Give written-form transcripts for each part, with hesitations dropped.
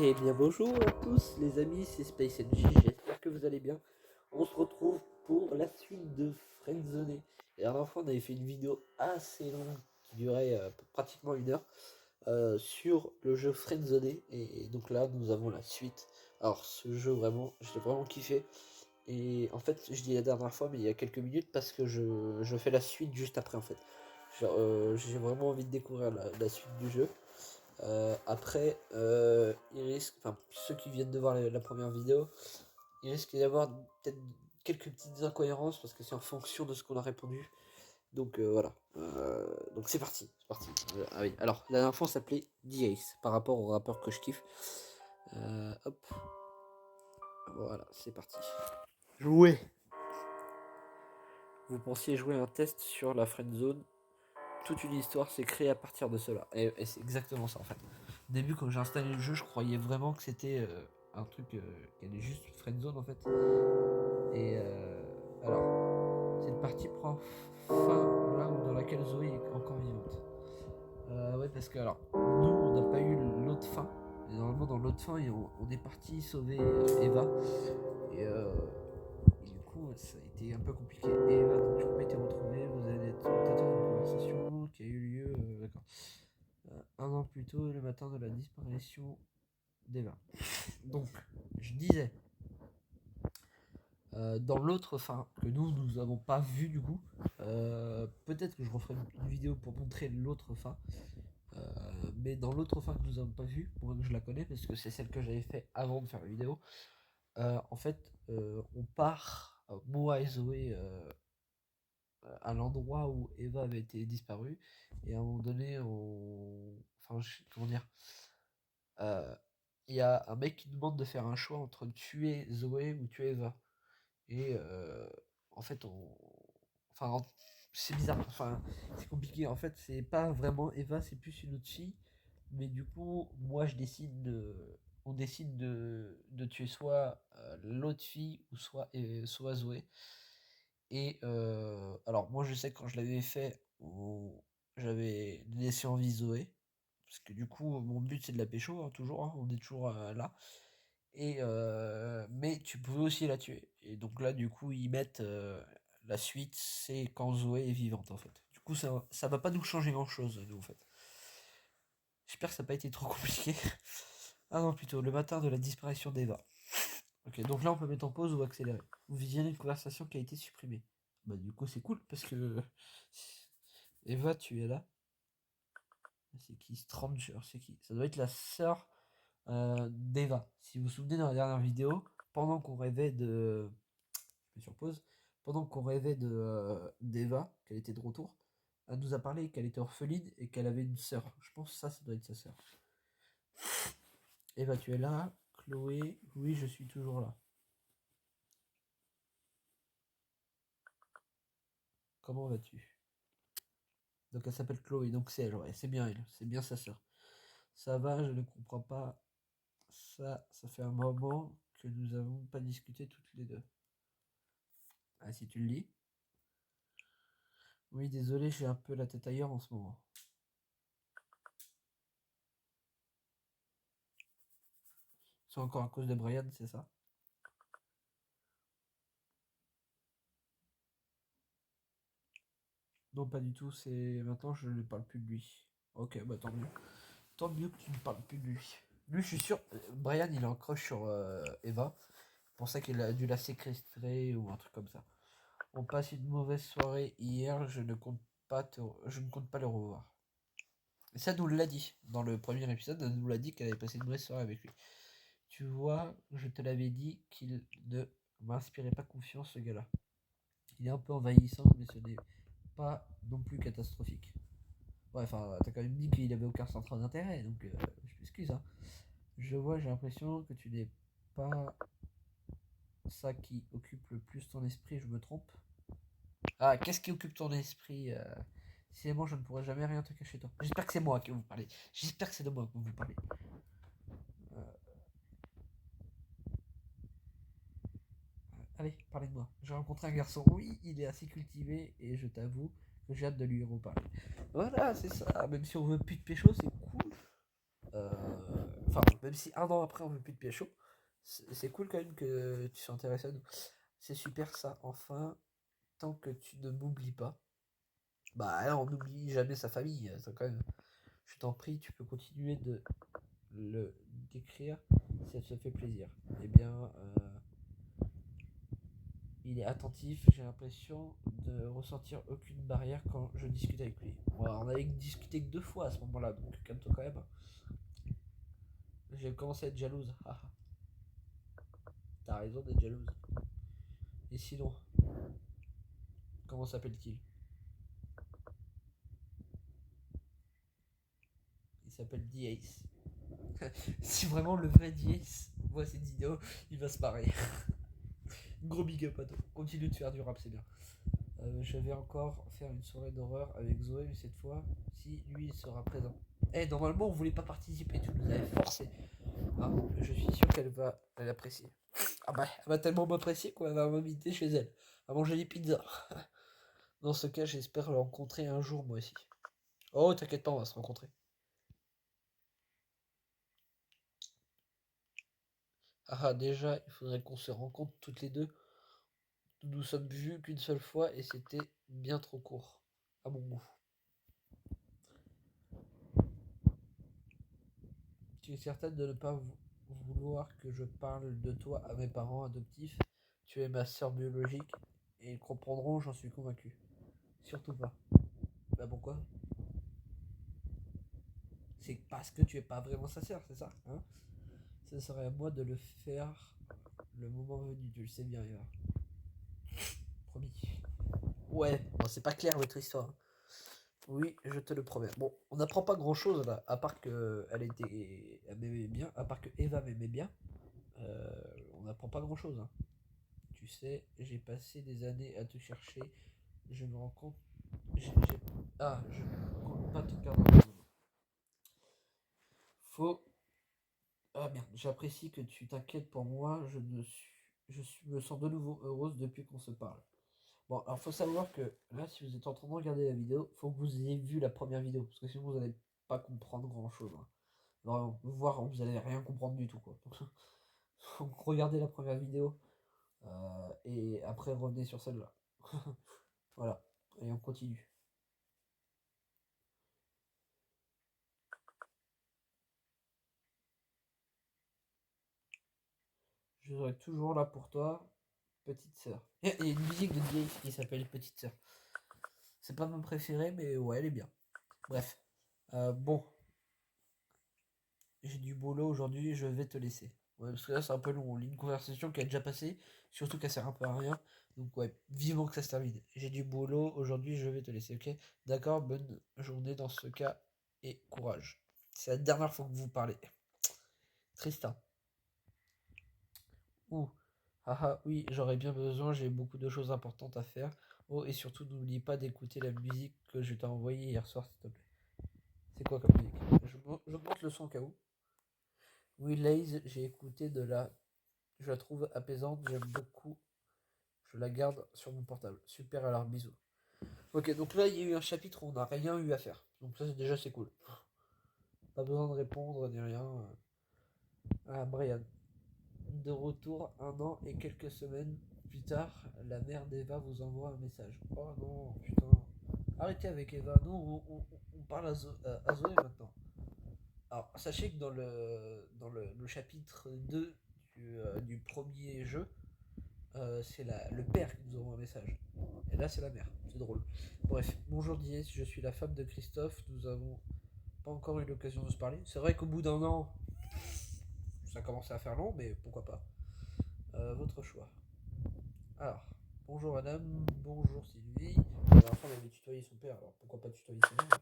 Eh bien bonjour à tous les amis, c'est Space NJ, j'espère que vous allez bien. On se retrouve pour la suite de Friendzone. Et à la fois on avait fait une vidéo assez longue qui durait pratiquement 1 heure sur le jeu Friendzone. Et donc là nous avons la suite. Alors ce jeu vraiment, je l'ai vraiment kiffé. Et en fait je dis la dernière fois mais il y a quelques minutes parce que je fais la suite juste après en fait. J'ai vraiment envie de découvrir la suite du jeu. Après, il risque, enfin, ceux qui viennent de voir la première vidéo, il risque d'y avoir peut-être quelques petites incohérences parce que c'est en fonction de ce qu'on a répondu. Donc voilà. Donc c'est parti, c'est parti. Ah oui. Alors la dernière fois on s'appelait D-Ace par rapport au rappeur que je kiffe. Hop. Voilà, c'est parti. Jouer. Vous pensiez jouer un test sur la friend zone. Toute une histoire s'est créée à partir de cela. Et c'est exactement ça en fait. Au début, quand j'ai installé le jeu, je croyais vraiment que c'était un truc qui allait juste friendzone en fait. Et cette partie prend fin là où dans laquelle Zoé est encore vivante. Ouais, parce que alors, nous on n'a pas eu l'autre fin. Et normalement, dans l'autre fin, on est parti sauver Eva. Et, euh, et du coup, ça a été un peu compliqué. Et Eva n'a toujours pas été retrouvée. Vous allez être spectateur d'une conversation qui a eu lieu. D'accord. 1 an plus tôt, le matin de la disparition d'Eva. Donc, je disais, dans l'autre fin, que nous avons pas vu du coup, peut-être que je referai une vidéo pour montrer l'autre fin, mais dans l'autre fin que nous avons pas vu, pour moi que je la connais, parce que c'est celle que j'avais fait avant de faire la vidéo, en fait, on part, moi et Zoé, à l'endroit où Eva avait été disparue, et à un moment donné, enfin, comment dire, euh, il y a un mec qui demande de faire un choix entre tuer Zoé ou tuer Eva. Et en fait, enfin, c'est bizarre. Enfin, c'est compliqué. En fait, c'est pas vraiment Eva, c'est plus une autre fille. Mais du coup, moi, on décide de tuer soit l'autre fille ou soit Zoé. Et alors, moi, je sais que quand je l'avais fait, j'avais laissé en vie Zoé. Parce que du coup, mon but, c'est de la pécho, hein, toujours, hein, on est toujours là. Et mais tu pouvais aussi la tuer. Et donc là, du coup, ils mettent la suite, c'est quand Zoé est vivante, en fait. Du coup, ça va pas nous changer grand-chose, nous, en fait. J'espère que ça n'a pas été trop compliqué. Ah non, plutôt, le matin de la disparition d'Eva. Ok, donc là, on peut mettre en pause ou accélérer. Vous visionnez une conversation qui a été supprimée. Bah, du coup, c'est cool, parce que... Eva, tu es là. C'est qui Stranger, c'est qui? Ça doit être la sœur d'Eva. Si vous vous souvenez, dans la dernière vidéo, pendant qu'on rêvait de... Je me surpose. Pendant qu'on rêvait d'Eva, qu'elle était de retour, elle nous a parlé qu'elle était orpheline et qu'elle avait une sœur. Je pense que ça doit être sa sœur. Eva, tu es là. Chloé, oui, je suis toujours là. Comment vas-tu? Donc elle s'appelle Chloé, donc c'est elle, ouais, c'est bien elle, c'est bien sa sœur. Ça va, je ne comprends pas. Ça fait un moment que nous n'avons pas discuté toutes les deux. Ah, si tu le lis. Oui, désolé, j'ai un peu la tête ailleurs en ce moment. C'est encore à cause de Brian, c'est ça? Non, pas du tout, c'est maintenant je ne parle plus de lui. Ok, bah tant mieux. Tant mieux que tu ne parles plus de lui. Lui, je suis sûr, Brian, il est en crush sur Eva. C'est pour ça qu'il a dû la séquestrer ou un truc comme ça. On passe une mauvaise soirée hier, je ne compte pas le revoir. Et ça nous l'a dit. Dans le premier épisode, elle nous l'a dit qu'elle avait passé une mauvaise soirée avec lui. Tu vois, je te l'avais dit qu'il ne m'inspirait pas confiance, ce gars-là. Il est un peu envahissant, mais ce n'est pas non plus catastrophique. Ouais, enfin, t'as quand même dit qu'il avait aucun centre d'intérêt, donc je m'excuse. Hein. Je vois, j'ai l'impression que tu n'es pas ça qui occupe le plus ton esprit, je me trompe. Ah, qu'est-ce qui occupe ton esprit Si moi, je ne pourrais jamais rien te cacher, toi. J'espère que c'est moi que vous parlez. J'espère que c'est de moi que vous parlez. Euh, Allez, parlez de moi. J'ai rencontré un garçon, oui, il est assez cultivé, et je t'avoue que j'ai hâte de lui reparler. Voilà, c'est ça. Même si on veut plus de pécho, c'est cool. Enfin, même si un an après on veut plus de pécho, c'est cool quand même que tu sois intéressé à nous. C'est super ça, enfin, tant que tu ne m'oublies pas. Bah là, on n'oublie jamais sa famille, ça quand même. Je t'en prie, tu peux continuer de le décrire si ça te fait plaisir. Eh bien, il est attentif, j'ai l'impression de ressentir aucune barrière quand je discute avec lui. On avait discuté que 2 fois à ce moment-là, donc calme-toi quand même. J'ai commencé à être jalouse. T'as raison d'être jalouse. Et sinon, comment s'appelle-t-il? Il s'appelle D-Ace. Si vraiment le vrai D-Ace voit cette vidéo, il va se marrer. Gros big up à toi. Continue de faire du rap, c'est bien. Je vais encore faire une soirée d'horreur avec Zoé, mais cette fois, si lui il sera présent. Eh, normalement, on voulait pas participer, tu nous avais forcé. Hein, je suis sûr qu'elle va l'apprécier. Ah bah, elle va tellement m'apprécier qu'elle va m'inviter chez elle à manger des pizzas. Dans ce cas, j'espère le rencontrer un jour, moi aussi. Oh, t'inquiète pas, on va se rencontrer. Déjà, il faudrait qu'on se rencontre toutes les deux. Nous nous sommes vus qu'une seule fois et c'était bien trop court, à mon goût. Tu es certaine de ne pas vouloir que je parle de toi à mes parents adoptifs? Tu es ma sœur biologique et ils comprendront, j'en suis convaincu. Surtout pas. Bah pourquoi? C'est parce que tu es pas vraiment sa sœur, c'est ça, hein? Ce serait à moi de le faire le moment venu, tu le sais bien, Eva. Promis. Ouais, bon, c'est pas clair votre histoire. Oui, je te le promets. Bon, on n'apprend pas grand chose là, à part que elle m'aimait bien, à part que Eva m'aimait bien. On n'apprend pas grand chose, hein. Tu sais, j'ai passé des années à te chercher. Je me rends compte. Je ne compte pas te perdre. Faut. Ah merde, j'apprécie que tu t'inquiètes pour moi. Me sens de nouveau heureuse depuis qu'on se parle. Bon, alors faut savoir que là, si vous êtes en train de regarder la vidéo, faut que vous ayez vu la première vidéo, parce que sinon vous n'allez pas comprendre grand chose, hein. Vraiment, voire vous allez rien comprendre du tout, quoi. Donc regardez la première vidéo et après revenez sur celle-là. Voilà, et on continue. Je serai toujours là pour toi, petite sœur. Il y a une musique de Diaz qui s'appelle Petite sœur. C'est pas mon préféré, mais ouais, elle est bien. Bref. Bon, j'ai du boulot aujourd'hui, je vais te laisser. Ouais, parce que là, c'est un peu long. On lit une conversation qui a déjà passé, surtout qu'elle sert un peu à rien. Donc, ouais, vivement que ça se termine. J'ai du boulot aujourd'hui, je vais te laisser, ok? D'accord, bonne journée dans ce cas et courage. C'est la dernière fois que vous parlez. Tristan. Ouh. Oui, j'aurais bien besoin, j'ai beaucoup de choses importantes à faire. Oh, et surtout, n'oublie pas d'écouter la musique que je t'ai envoyée hier soir, s'il te plaît. C'est quoi comme musique? Je monte le son au cas où. Oui, Laze, j'ai écouté de la. Je la trouve apaisante, j'aime beaucoup. Je la garde sur mon portable. Super, alors bisous. Ok, donc là, il y a eu un chapitre où on n'a rien eu à faire. Donc ça, déjà, c'est cool. Pas besoin de répondre ni rien. Ah, Brian. De retour 1 an et quelques semaines plus tard, la mère d'Eva vous envoie un message. Oh non, putain. Arrêtez avec Eva. Nous, on parle à Zoé maintenant. Alors, sachez que dans le chapitre 2 du premier jeu, c'est le père qui nous envoie un message. Et là, c'est la mère. C'est drôle. Bref, bonjour Diez, je suis la femme de Christophe. Nous avons pas encore eu l'occasion de se parler. C'est vrai qu'au bout d'1 an, ça commençait à faire long, mais pourquoi pas. Votre choix. Alors, bonjour madame, bonjour Sylvie. La dernière fois, on avait tutoyé son père, alors pourquoi pas tutoyer sa mère?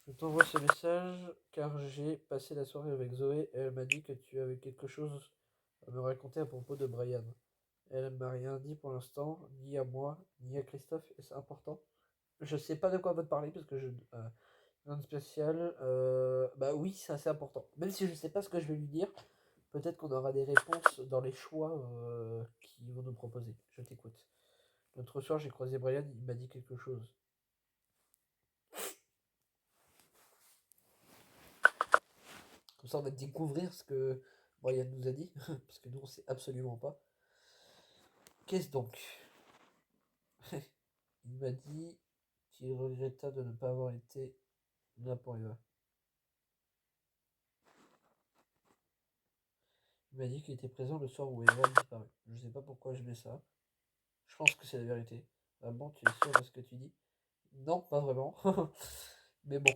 Je t'envoie ce message car j'ai passé la soirée avec Zoé et elle m'a dit que tu avais quelque chose à me raconter à propos de Brian. Elle m'a rien dit pour l'instant, ni à moi, ni à Christophe, et c'est important. Je sais pas de quoi on va te parler parce que rien de spécial. Bah oui, c'est assez important. Même si je sais pas ce que je vais lui dire, peut-être qu'on aura des réponses dans les choix qu'ils vont nous proposer. Je t'écoute. L'autre soir, j'ai croisé Brian, il m'a dit quelque chose. ça, on va découvrir ce que Brian nous a dit, parce que nous, on sait absolument pas. Qu'est-ce donc? Il m'a dit qu'il regretta de ne pas avoir été là pour Eva. Il m'a dit qu'il était présent le soir où Eva a disparu. Je sais pas pourquoi je mets ça. Je pense que c'est la vérité. Ah bon, tu es sûr de ce que tu dis? Non, pas vraiment. Mais bon,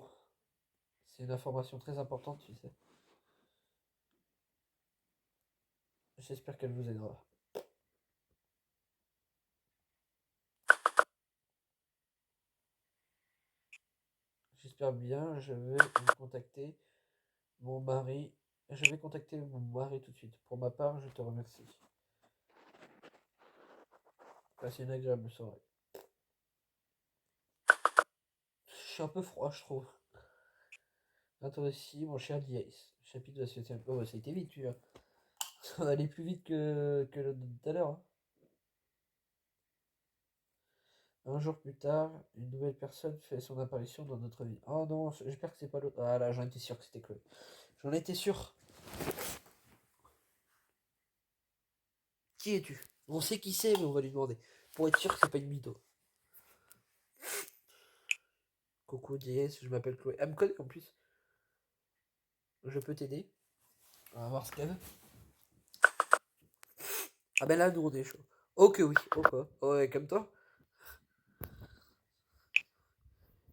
c'est une information très importante, tu sais. J'espère qu'elle vous aidera. J'espère bien, je vais vous contacter mon mari. Je vais contacter mon mari tout de suite. Pour ma part, je te remercie. Passez une agréable soirée. Je suis un peu froid, je trouve. À toi aussi, mon cher Diaz. Chapitre de la société. Oh, ça a été vite, tu vois. Ça va aller plus vite que le de tout à l'heure. Hein. Un jour plus tard, une nouvelle personne fait son apparition dans notre vie. Oh non, j'espère que c'est pas l'autre. Ah là, j'en étais sûr que c'était Chloé. J'en étais sûr. Qui es-tu? On sait qui c'est, mais on va lui demander. Pour être sûr que c'est pas une mytho. Coucou DS, je m'appelle Chloé. Elle me connaît en plus. Je peux t'aider. On va voir ce qu'elle veut. Ah ben là, nous on est chaud. Ok, oui. Ok. Ouais, comme toi.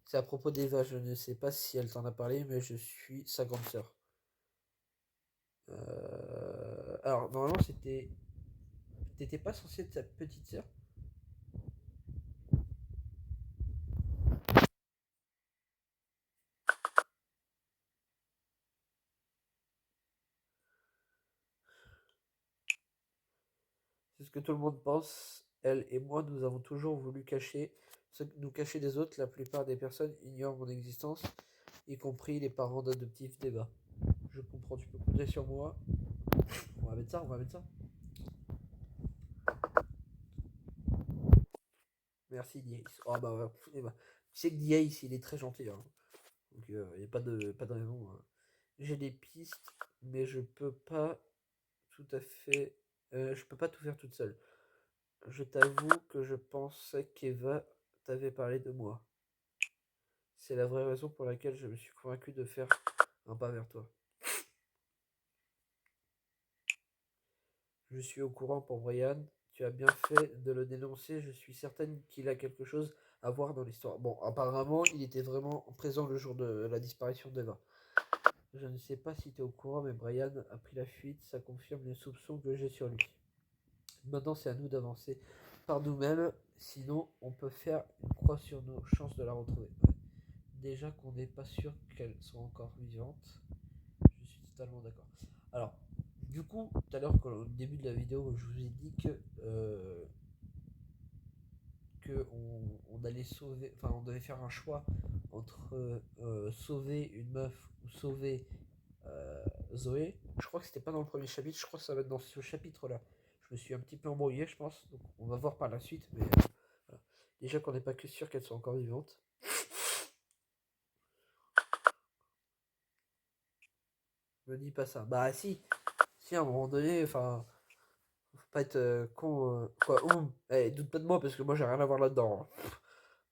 C'est à propos d'Eva. Je ne sais pas si elle t'en a parlé, mais je suis sa grande sœur. Alors, normalement, c'était. T'étais pas censé être sa petite sœur? C'est ce que tout le monde pense. Elle et moi, nous avons toujours voulu nous cacher des autres. La plupart des personnes ignorent mon existence, y compris les parents d'adoptifs d'Eva. Je comprends, tu peux compter sur moi. On va mettre ça, on va mettre ça. Merci Diace. Oh bah ouais. Tu sais que Diace, il est très gentil. Hein. Donc il n'y a pas de raison. Hein. J'ai des pistes, mais je peux pas tout à fait. Je peux pas tout faire toute seule. Je t'avoue que je pensais qu'Eva t'avait parlé de moi. C'est la vraie raison pour laquelle je me suis convaincu de faire un pas vers toi. Je suis au courant pour Brian. Tu as bien fait de le dénoncer. Je suis certaine qu'il a quelque chose à voir dans l'histoire. Bon, apparemment, il était vraiment présent le jour de la disparition d'Eva. Je ne sais pas si tu es au courant, mais Brian a pris la fuite. Ça confirme les soupçons que j'ai sur lui. Maintenant, c'est à nous d'avancer par nous-mêmes. Sinon, on peut faire une croix sur nos chances de la retrouver. Ouais. Déjà qu'on n'est pas sûr qu'elle soit encore vivante. Je suis totalement d'accord. Alors, du coup, tout à l'heure, au début de la vidéo, je vous ai dit que on allait sauver, enfin, on devait faire un choix entre sauver une meuf ou sauver Zoé. Je crois que c'était pas dans le premier chapitre, je crois que ça va être dans ce chapitre-là. Je me suis un petit peu embrouillé, je pense. Donc, on va voir par la suite, mais voilà. Déjà qu'on n'est pas que sûr qu'elle soit encore vivante. Me dis pas ça. Bah si à un moment donné, enfin, faut pas être con. Quoi, doute pas de moi parce que moi j'ai rien à voir là-dedans. Hein.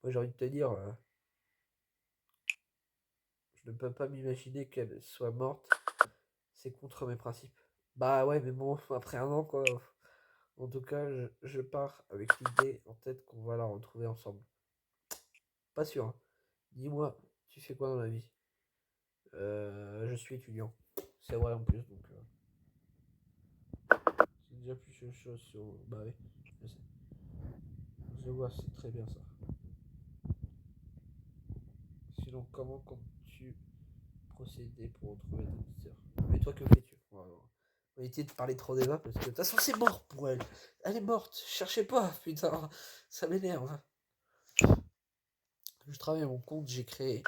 Moi j'ai envie de te dire, je ne peux pas m'imaginer qu'elle soit morte. C'est contre mes principes. Bah ouais, mais bon, après un an quoi. En tout cas, je pars avec l'idée en tête qu'on va la retrouver ensemble. Pas sûr. Hein. Dis-moi, tu fais quoi dans la vie? Je suis étudiant. C'est vrai en plus, donc c'est déjà plus une chose sur. Bah oui, je sais. Je vois, c'est très bien ça. Sinon, comment comptes-tu procéder pour retrouver ta petite sœur? Mais toi, que fais-tu? On va éviter de parler trop d'Eva parce que de toute façon, c'est mort pour elle. Elle est morte. Cherchez pas, putain. Ça m'énerve. Je travaille à mon compte, j'ai créé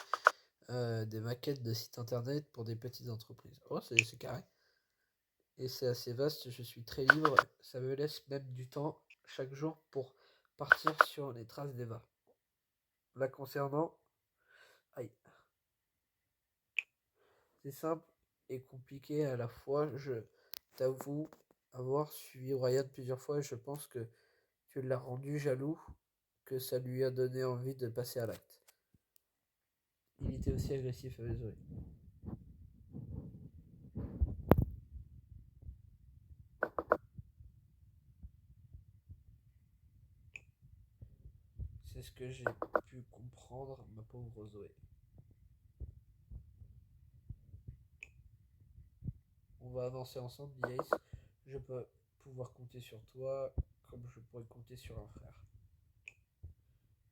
des maquettes de sites internet pour des petites entreprises. Oh, c'est carré. Et c'est assez vaste, je suis très libre. Ça me laisse même du temps chaque jour pour partir sur les traces d'Eva. Là concernant, aïe, c'est simple, et compliqué à la fois. Je t'avoue avoir suivi Ryan plusieurs fois et je pense que tu l'as rendu jaloux, que ça lui a donné envie de passer à l'acte. Il était aussi agressif avec Zoé. C'est ce que j'ai pu comprendre, ma pauvre Zoé. On va avancer ensemble, Ace. Je peux pouvoir compter sur toi comme je pourrais compter sur un frère.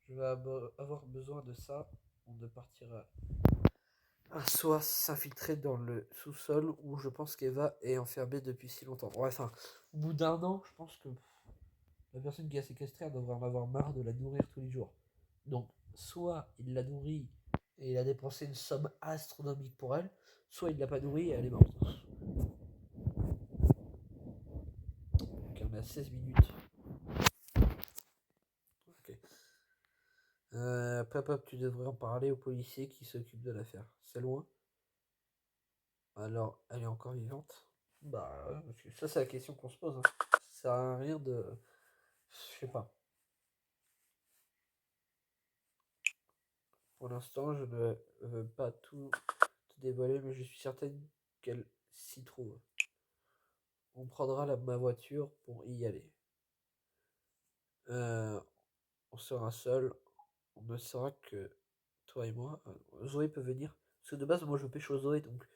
Je vais avoir besoin de ça. On ne partira soit s'infiltrer dans le sous-sol où je pense qu'Eva est enfermée depuis si longtemps. Ouais, enfin, au bout d'un an, je pense que la personne qui a séquestré devrait en avoir marre de la nourrir tous les jours. Donc, soit il la nourrit et il a dépensé une somme astronomique pour elle, soit il l'a pas nourrie et elle est morte. Ok, on est à 16 minutes. Ok. Papa, tu devrais en parler au policier qui s'occupe de l'affaire. C'est loin? Alors, elle est encore vivante? Bah, parce que ça, c'est la question qu'on se pose. Hein. Ça sert à rien de. Je sais pas. Pour l'instant, je ne veux pas tout te dévoiler, mais je suis certaine qu'elle s'y trouve. On prendra ma voiture pour y aller. Euh, on sera seul. On ne sera que toi et moi. Zoé peut venir. Parce que de base, moi, je pêche aux Zoé. Donc,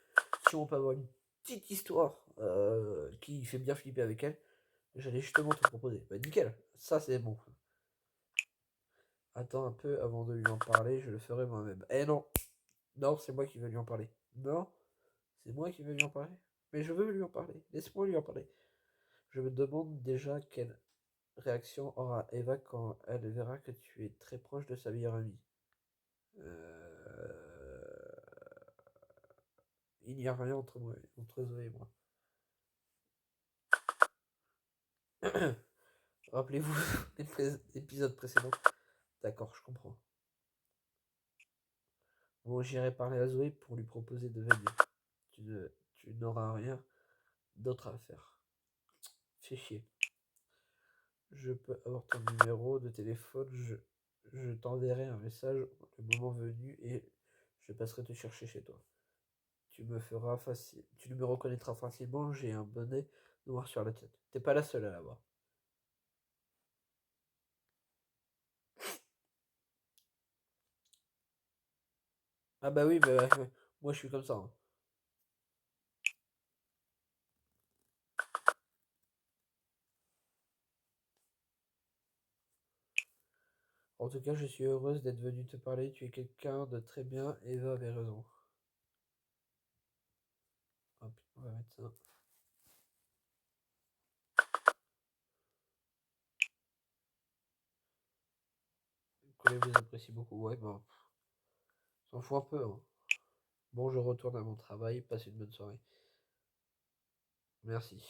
si on peut avoir une petite histoire qui fait bien flipper avec elle, j'allais justement te proposer. Bah, nickel. Ça, c'est bon. Attends un peu avant de lui en parler. Je le ferai moi-même. Eh non. Non, c'est moi qui vais lui en parler. Non, c'est moi qui vais lui en parler. Mais je veux lui en parler. Laisse-moi lui en parler. Je me demande déjà quelle réaction aura Eva quand elle verra que tu es très proche de sa meilleure amie. Euh, Il n'y a rien entre Zoé et moi. Rappelez-vous l'épisode précédent. D'accord, je comprends. Bon, j'irai parler à Zoé pour lui proposer de venir. Tu n'auras rien d'autre à faire. Fais chier. Je peux avoir ton numéro de téléphone. Je t'enverrai un message le moment venu et je passerai te chercher chez toi. Tu me reconnaîtras facilement. J'ai un bonnet noir sur la tête. T'es pas la seule à l'avoir. Ah bah oui, bah, moi je suis comme ça. Hein. En tout cas, je suis heureuse d'être venue te parler. Tu es quelqu'un de très bien. Eva avait raison. Hop, on va mettre ça. Les collègues vous apprécient beaucoup. Ouais, bah, s'en fout un peu. Hein. Bon, je retourne à mon travail. Passe une bonne soirée. Merci.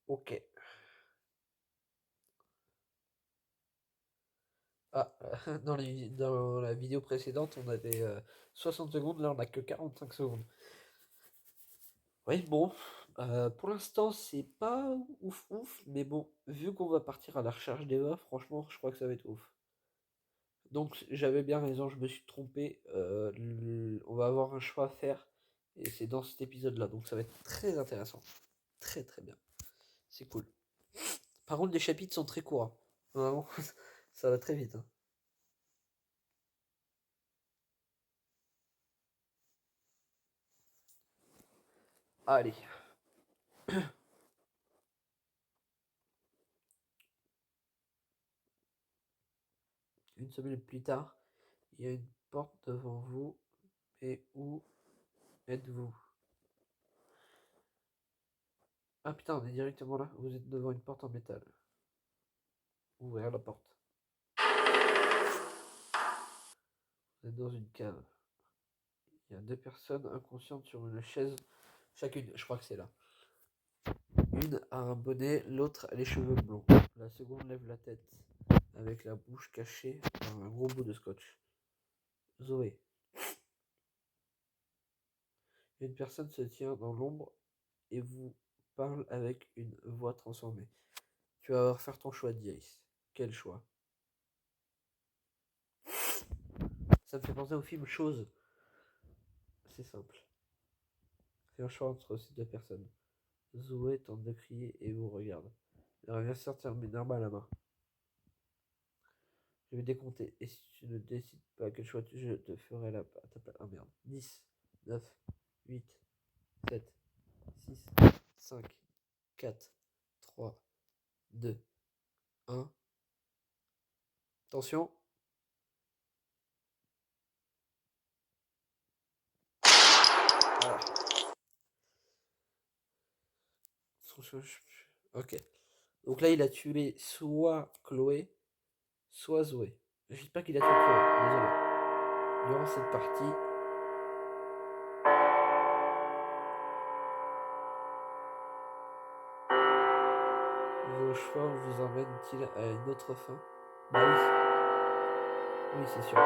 Ok. Ah, dans la vidéo précédente, on avait 60 secondes. Là, on a que 45 secondes. Oui, bon. Pour l'instant, c'est pas ouf ouf. Mais bon, vu qu'on va partir à la recherche d'Eva, franchement, je crois que ça va être ouf. Donc j'avais bien raison, je me suis trompé. On va avoir un choix à faire. Et c'est dans cet épisode-là. Donc ça va être très intéressant. Très très bien. C'est cool. Par contre, les chapitres sont très courts. Hein. Vraiment, ça va très vite. Hein. Allez. Une semaine plus tard, il y a une porte devant vous. Et où êtes-vous? Ah putain, on est directement là. Vous êtes devant une porte en métal. Ouvrir la porte. Vous êtes dans une cave. Il y a deux personnes inconscientes sur une chaise chacune. Je crois que c'est là. Une a un bonnet, l'autre a les cheveux blonds. La seconde lève la tête. avec la bouche cachée par un gros bout de scotch. Zoé. Une personne se tient dans l'ombre et vous parle avec une voix transformée. Tu vas faire ton choix, Dice. Quel choix? Ça me fait penser au film Chose. C'est simple. C'est un choix entre ces deux personnes. Zoé tente de crier et vous regarde. Elle revient sortir une arme à la main. Je vais décompter. Et si tu ne décides pas quel choix je te ferai la Ah merde. 10, 9, 8, 7, 6, 5, 4, 3, 2, 1. Attention. Voilà. Ok. Donc là, il a tué soit Chloé, soit Zoé. Je dis pas qu'il a tué Chloé, désolé. Durant cette partie, vos choix vous emmènent-ils à une autre fin? Bah oui. Oui, c'est sûr.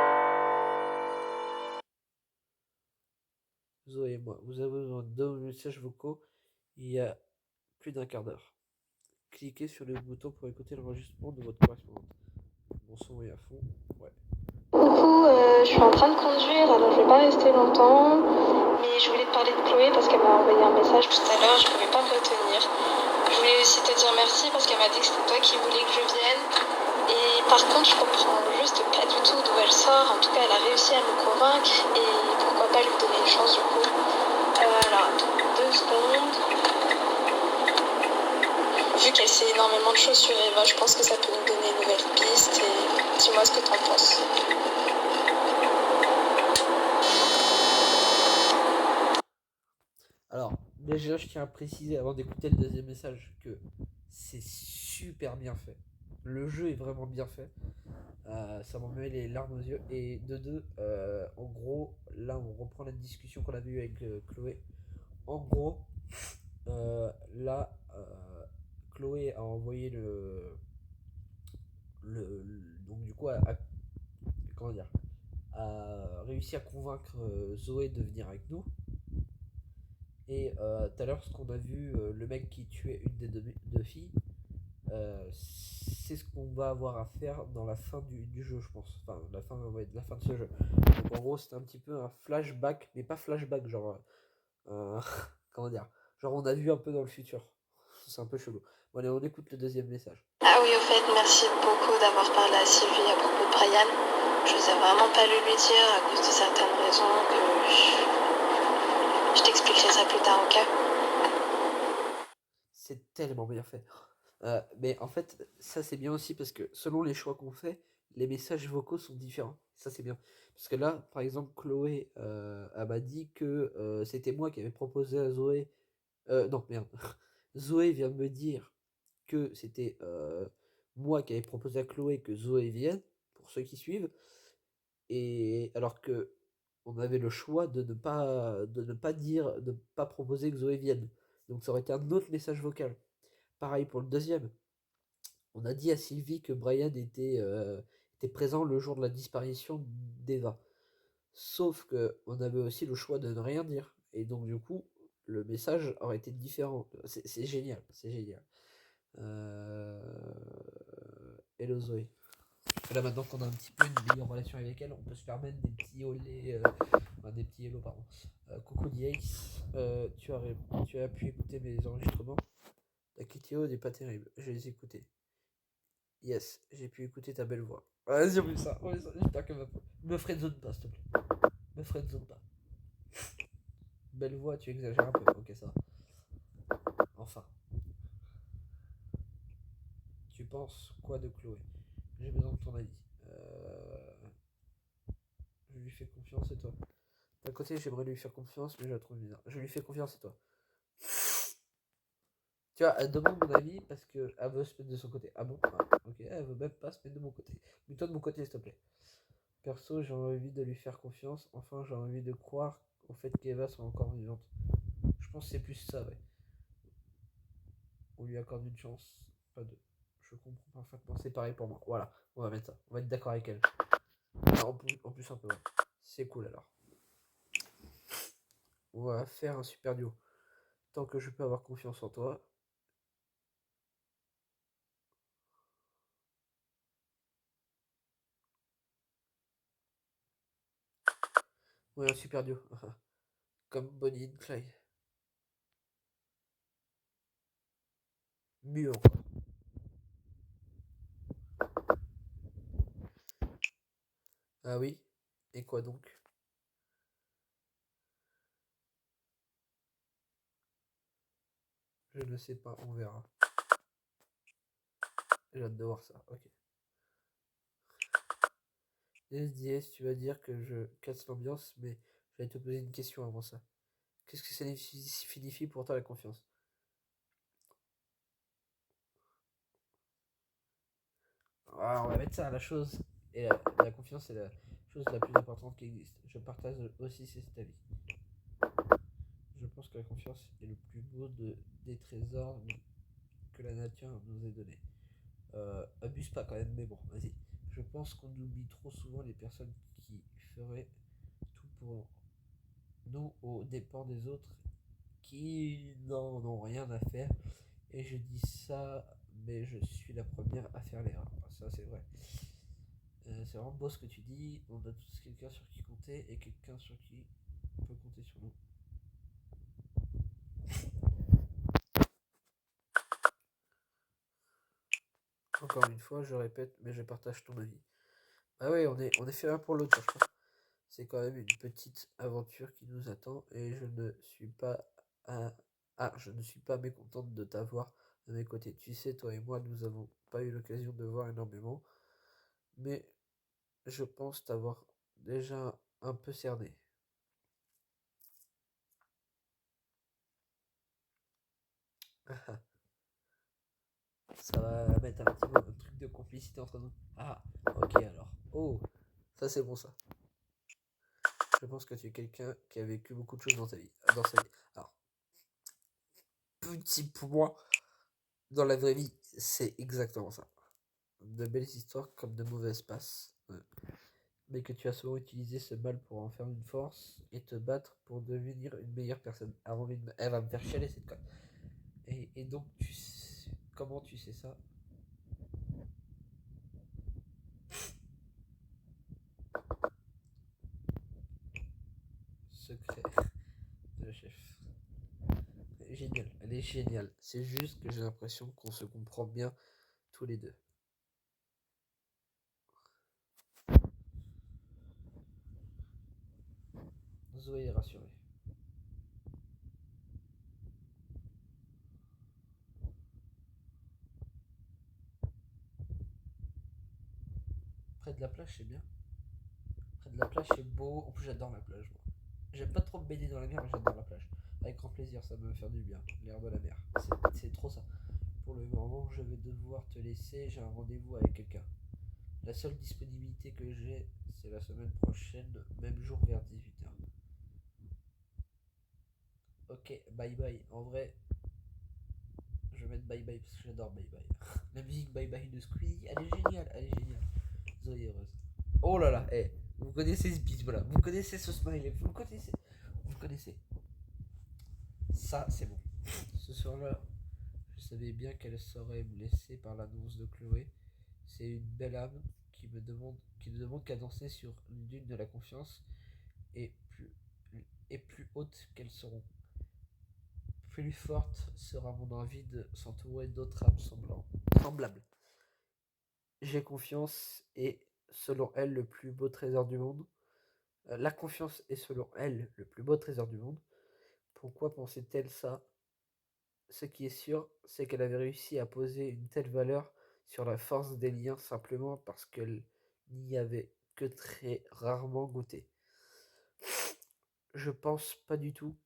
Zoé et moi, vous avez besoin de 2 messages vocaux il y a plus d'un quart d'heure. Cliquez sur le bouton pour écouter l'enregistrement de votre correspondante. Mon son est à fond. Ouais. Coucou, je suis en train de conduire, alors je vais pas rester longtemps, mais je voulais te parler de Chloé parce qu'elle m'a envoyé un message tout à l'heure, je pouvais pas me retenir. Je voulais aussi te dire merci parce qu'elle m'a dit que c'était toi qui voulais que je vienne. Et par contre, je comprends juste pas du tout d'où elle sort. En tout cas, elle a réussi à me convaincre et pourquoi pas lui donner une chance du coup. Alors, attends, 2 secondes. Vu qu'elle sait énormément de choses sur Eva, je pense que ça peut nous donner une nouvelle piste et dis-moi ce que t'en penses. Alors, déjà, je tiens à préciser avant d'écouter le deuxième message que c'est super bien fait. Le jeu est vraiment bien fait. Ça m'en met les larmes aux yeux. Et de deux, en gros, là, on reprend la discussion qu'on avait eue avec Chloé. En gros, là, Chloé a envoyé donc du coup, comment dire, a réussi à convaincre Zoé de venir avec nous. Et tout à l'heure, ce qu'on a vu, le mec qui tuait une des deux filles, c'est ce qu'on va avoir à faire dans la fin du jeu, je pense. Enfin, ouais, la fin de ce jeu. Donc en gros, c'était un petit peu un flashback, mais pas flashback, genre, comment dire, genre on a vu un peu dans le futur. C'est un peu chelou. Bon, allez, on écoute le deuxième message. Ah oui, au fait, merci beaucoup d'avoir parlé à Sylvie à propos de Brian. Je n'osais vraiment pas le lui dire à cause de certaines raisons que je t'expliquerai ça plus tard, ok? C'est tellement bien fait. Mais en fait, ça c'est bien aussi parce que selon les choix qu'on fait, les messages vocaux sont différents. Ça c'est bien. Parce que là, par exemple, Chloé elle m'a dit que c'était moi qui avais proposé à Zoé. Non, merde. Zoé vient de me dire que c'était moi qui avais proposé à Chloé que Zoé vienne, pour ceux qui suivent. Et alors que on avait le choix de ne pas dire, de ne pas proposer que Zoé vienne. Donc ça aurait été un autre message vocal. Pareil pour le deuxième. On a dit à Sylvie que Brian était présent le jour de la disparition d'Eva. Sauf que on avait aussi le choix de ne rien dire. Et donc du coup, le message aurait été différent. C'est génial, c'est génial. Euh... Hello Zoé. Et là maintenant qu'on a un petit peu une meilleure relation avec elle, on peut se permettre des petits olés, enfin des petits hello pardon. Coucou Diace, tu as pu écouter mes enregistrements. La Kitio n'est pas terrible, je les ai écoutés. Yes, j'ai pu écouter ta belle voix. Vas-y, on fait ça. J'espère que me friendzone pas, s'il te plaît. Me friendzone pas. Belle voix, tu exagères un peu. Ok, ça va. Enfin, tu penses quoi de Chloé? J'ai besoin de ton avis. Je lui fais confiance et toi? D'un côté, j'aimerais lui faire confiance, mais je la trouve bizarre. Je lui fais confiance et toi? Tu vois, elle demande mon avis parce qu'elle veut se mettre de son côté. Ah bon? Ah, ok, elle veut même pas se mettre de mon côté. Mets-toi de mon côté, s'il te plaît. Perso, j'ai envie de lui faire confiance. Enfin, j'ai envie de croire au fait qu'Eva soit encore vivante. Je pense que c'est plus ça, ouais. On lui accorde une chance, pas deux. je comprends parfaitement. C'est pareil pour moi. Voilà, on va mettre ça. On va être d'accord avec elle. En plus un peu, ouais. C'est cool alors. On va faire un super duo. Tant que je peux avoir confiance en toi. Ouais, un super duo. Comme Bonnie and Clyde. Mieux encore. Ah oui? Et quoi donc? Je ne sais pas, on verra. J'ai hâte de voir ça, ok. SDS, tu vas dire que je casse l'ambiance, mais je vais te poser une question avant ça. Qu'est-ce que ça signifie pour toi la confiance? Ah, on va mettre ça, la chose. Et la confiance est la chose la plus importante qui existe. Je partage aussi cet avis. Je pense que la confiance est le plus beau des trésors que la nature nous ait donnés. Abuse pas quand même, mais bon, vas-y. Je pense qu'on oublie trop souvent les personnes qui feraient tout pour nous aux dépens des autres qui n'en ont rien à faire. Et je dis ça, mais je suis la première à faire l'erreur. Ça, c'est vrai. C'est vraiment beau ce que tu dis. On a tous quelqu'un sur qui compter et quelqu'un sur qui on peut compter sur nous. Encore une fois, je répète, mais je partage ton avis. Ah ouais, on est fait l'un pour l'autre, je pense. C'est quand même une petite aventure qui nous attend et je ne suis pas à... Ah, je ne suis pas mécontente de t'avoir à mes côtés. Tu sais, toi et moi, nous n'avons pas eu l'occasion de voir énormément, mais je pense t'avoir déjà un peu cerné. Ça va mettre un petit peu un truc de complicité entre nous. Ah, ok alors. Oh, ça c'est bon ça. Je pense que tu es quelqu'un qui a vécu beaucoup de choses dans ta vie, dans sa vie. Alors, petit point, dans la vraie vie, c'est exactement ça. De belles histoires comme de mauvaises passes. Ouais. Mais que tu as souvent utilisé ce mal pour en faire une force et te battre pour devenir une meilleure personne. Elle va me faire chialer cette conne. Et donc, comment tu sais ça? Secret de chef. Génial, elle est géniale. C'est juste que j'ai l'impression qu'on se comprend bien tous les deux. Zoé est rassurée. Près de la plage, c'est bien. Près de la plage, c'est beau. En plus, j'adore la plage, moi. J'aime pas trop me baigner dans la mer, mais j'adore la plage. Avec grand plaisir, ça va me faire du bien. L'air de la mer. C'est trop ça. Pour le moment, je vais devoir te laisser. J'ai un rendez-vous avec quelqu'un. La seule disponibilité que j'ai, c'est la semaine prochaine, même jour vers 18h. Ok, bye bye. En vrai, je vais mettre bye bye parce que j'adore bye bye. La musique bye bye de Squeezie, elle est géniale, elle est géniale. Zoé heureuse. Oh là là, hey, vous connaissez ce beat, voilà. Vous connaissez ce smiley, vous le connaissez. Vous le connaissez. Ça, c'est bon. Ce soir-là, je savais bien qu'elle serait blessée par l'annonce de Chloé. C'est une belle âme qui ne demande qu'à danser sur une dune de la confiance et plus haute qu'elles seront. Plus forte sera mon envie de s'entourer d'autres âmes semblables. J'ai confiance et, selon elle, le plus beau trésor du monde. La confiance est, selon elle, le plus beau trésor du monde. Pourquoi pensait-elle ça? Ce qui est sûr, c'est qu'elle avait réussi à poser une telle valeur sur la force des liens simplement parce qu'elle n'y avait que très rarement goûté. Je pense pas du tout.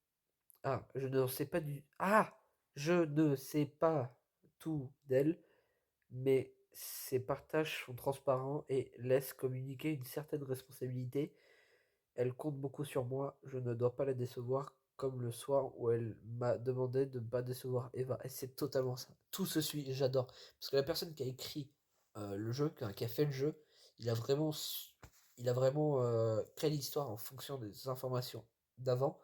Ah, je ne sais pas du. Ah, je ne sais pas tout d'elle, mais ses partages sont transparents et laissent communiquer une certaine responsabilité. Elle compte beaucoup sur moi, je ne dois pas la décevoir comme le soir où elle m'a demandé de ne pas décevoir Eva. Et c'est totalement ça. Tout se suit, j'adore. Parce que la personne qui a écrit le jeu, qui a fait le jeu, il a vraiment, il a vraiment créé l'histoire en fonction des informations d'avant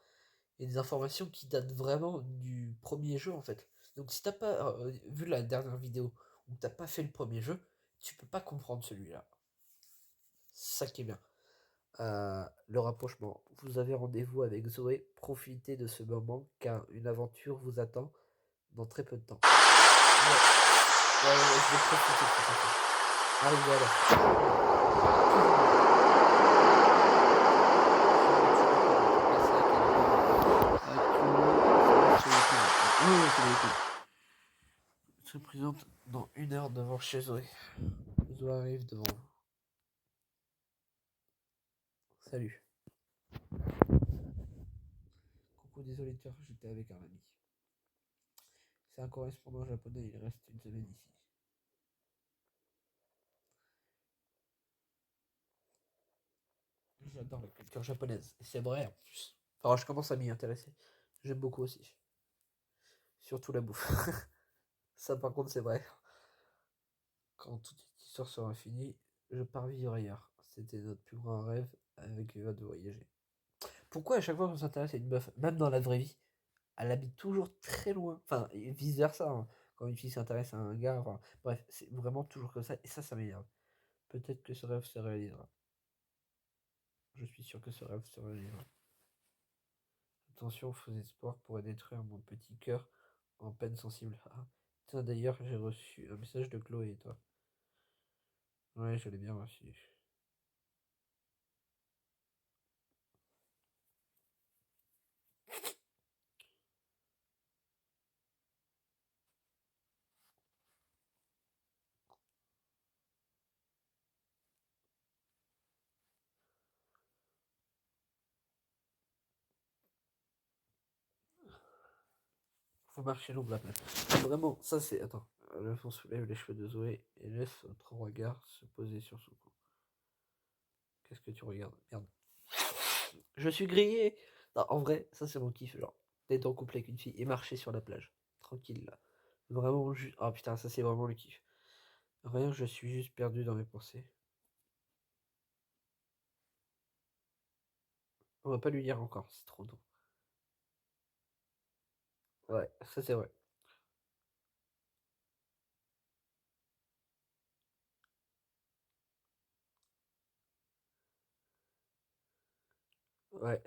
et des informations qui datent vraiment du premier jeu en fait. Donc si t'as pas vu la dernière vidéo ou t'as pas fait le premier jeu, tu peux pas comprendre celui-là. C'est ça qui est bien. Le rapprochement. Vous avez rendez-vous avec Zoé. Profitez de ce moment car une aventure vous attend dans très peu de temps. Ouais, je vais profiter de tout ça. Arrivé à se présente dans 1 heure devant chez Zoé. Zoé arrive devant vous. Salut. Coucou, désolé de faire, j'étais avec un ami. C'est un correspondant japonais, il reste une semaine ici. J'adore la culture japonaise, et c'est vrai en plus. Alors je commence à m'y intéresser. J'aime beaucoup aussi. Surtout la bouffe. Ça par contre c'est vrai. Quand toute cette histoire sera finie, je pars vivre ailleurs. C'était notre plus grand rêve avec Eva de voyager. Pourquoi à chaque fois qu'on s'intéresse à une meuf, même dans la vraie vie, elle habite toujours très loin. Enfin, vice versa, hein. Quand une fille s'intéresse à un gars, enfin, bref, c'est vraiment toujours comme ça. Et ça m'énerve. Peut-être que ce rêve se réalisera. Je suis sûr que ce rêve se réalisera. Attention, faux espoirs pourraient détruire mon petit cœur en peine sensible. Ah. Tiens, d'ailleurs, j'ai reçu un message de Chloé et toi. Ouais, je l'ai bien reçu. Faut marcher l'ombre la plage. Vraiment, ça c'est. Attends. Le fond soulève les cheveux de Zoé et laisse notre regard se poser sur son cou. Qu'est-ce que tu regardes? Merde. Je suis grillé! Non, en vrai, ça c'est mon kiff. Genre, d'être en couple avec une fille et marcher sur la plage. Tranquille là. Vraiment juste. Oh putain, ça c'est vraiment le kiff. Rien, je suis juste perdu dans mes pensées. On va pas lui dire encore, c'est trop tôt. Ouais, ça c'est vrai. Ouais,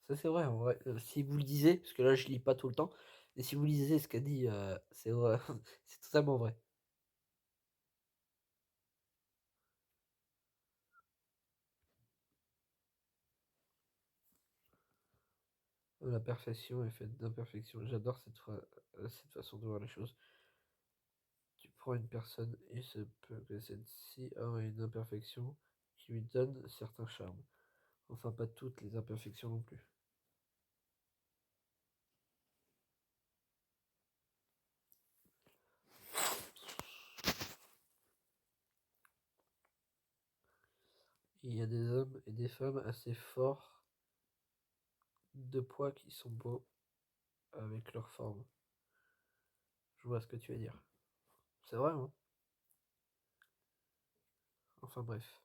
ça c'est vrai en vrai. Si vous le disiez, parce que là je lis pas tout le temps, et si vous lisez ce qu'a dit, c'est vrai, c'est totalement vrai. La perfection est faite d'imperfection. J'adore cette façon de voir les choses. Tu prends une personne et il se peut que celle-ci aurait une imperfection qui lui donne certains charmes. Enfin, pas toutes les imperfections non plus. Il y a des hommes et des femmes assez forts de poids qui sont beaux avec leur forme. Je vois ce que tu veux dire. C'est vrai, hein? Enfin bref.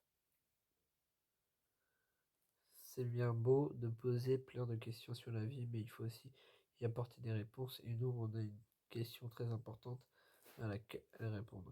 C'est bien beau de poser plein de questions sur la vie, mais il faut aussi y apporter des réponses. Et nous, on a une question très importante à laquelle répondre.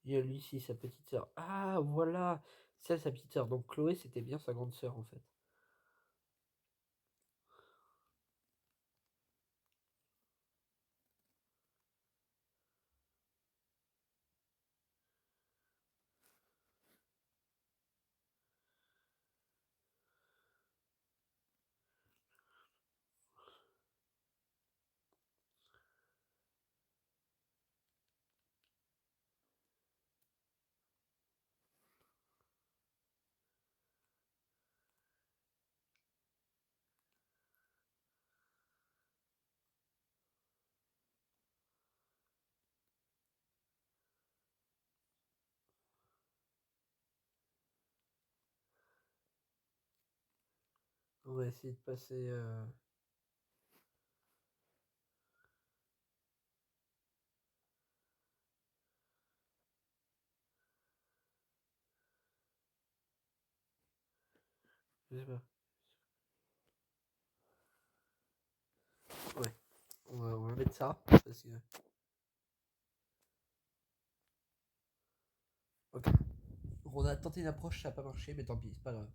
Il y a Lucie, sa petite sœur. Ah, voilà, c'est sa petite sœur. Donc Chloé, c'était bien sa grande sœur en fait. On va essayer de passer. Je sais pas. Ouais, on va mettre ça. Parce que... Ok. On a tenté une approche, ça n'a pas marché, mais tant pis, c'est pas grave.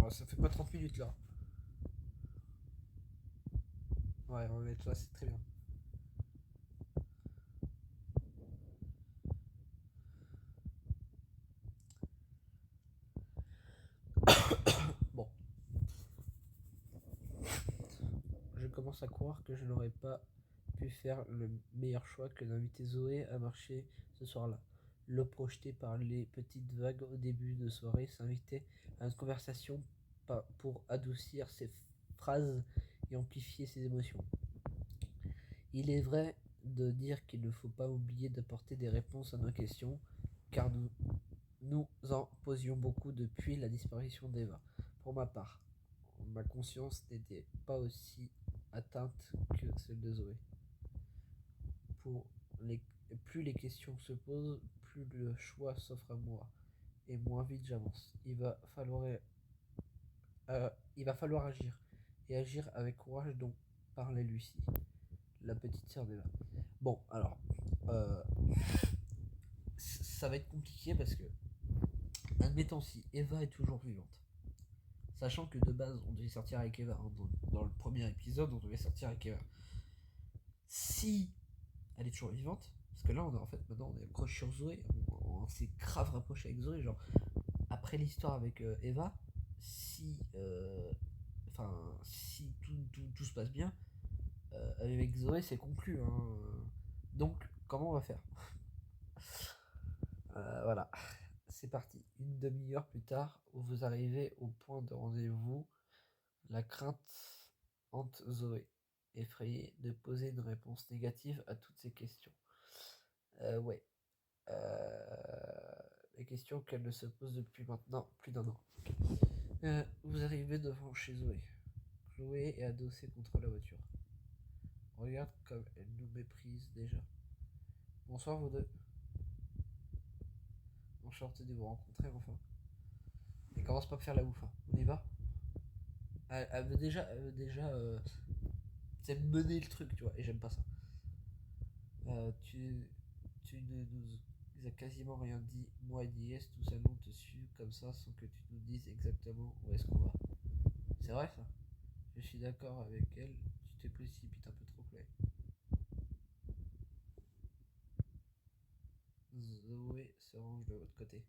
Oh, ça fait pas 30 minutes là. Ouais, on va mettre ça, c'est très bien. Bon. Je commence à croire que je n'aurais pas pu faire le meilleur choix que d'inviter Zoé à marcher ce soir-là. Le projeter par les petites vagues au début de soirée, s'inviter à une conversation pour adoucir ses phrases et amplifier ses émotions. Il est vrai de dire qu'il ne faut pas oublier d'apporter des réponses à nos questions, car nous en posions beaucoup depuis la disparition d'Eva. Pour ma part, ma conscience n'était pas aussi atteinte que celle de Zoé. Pour les, plus les questions se posent, plus le choix s'offre à moi, et moins vite j'avance. Il va falloir agir, et agir avec courage dont parlait Lucie, la petite sœur d'Eva. Bon, alors, euh, ça va être compliqué parce que, admettons si Eva est toujours vivante, sachant que de base on devait sortir avec Eva, hein, dans le premier épisode on devait sortir avec Eva. Si elle est toujours vivante, parce que là on est en fait maintenant on est accroché sur Zoé, on s'est grave rapproché avec Zoé, genre après l'histoire avec Eva, si tout se passe bien, avec Zoé c'est conclu, hein. Donc comment on va faire? Voilà, c'est parti. Une demi-heure plus tard, vous arrivez au point de rendez-vous. La crainte hante Zoé, effrayée de poser une réponse négative à toutes ces questions. Ouais. Les questions qu'elle ne se pose depuis maintenant plus d'un an. Ok. Vous arrivez devant chez Zoé. Chloé est adossée contre la voiture. Regarde comme elle nous méprise déjà. Bonsoir vous deux. Enchanté de vous rencontrer enfin. Et commence pas à faire la ouf, hein. On y va. Elle veut déjà c'est mener le truc, tu vois, et j'aime pas ça. Tu ne nous as quasiment rien dit. Moi et Diaz, nous allons te suivre comme ça sans que tu nous dises exactement où est-ce qu'on va. C'est vrai ça? Je suis d'accord avec elle, tu te précipites un peu trop, Chloé. Zoé se range de l'autre côté.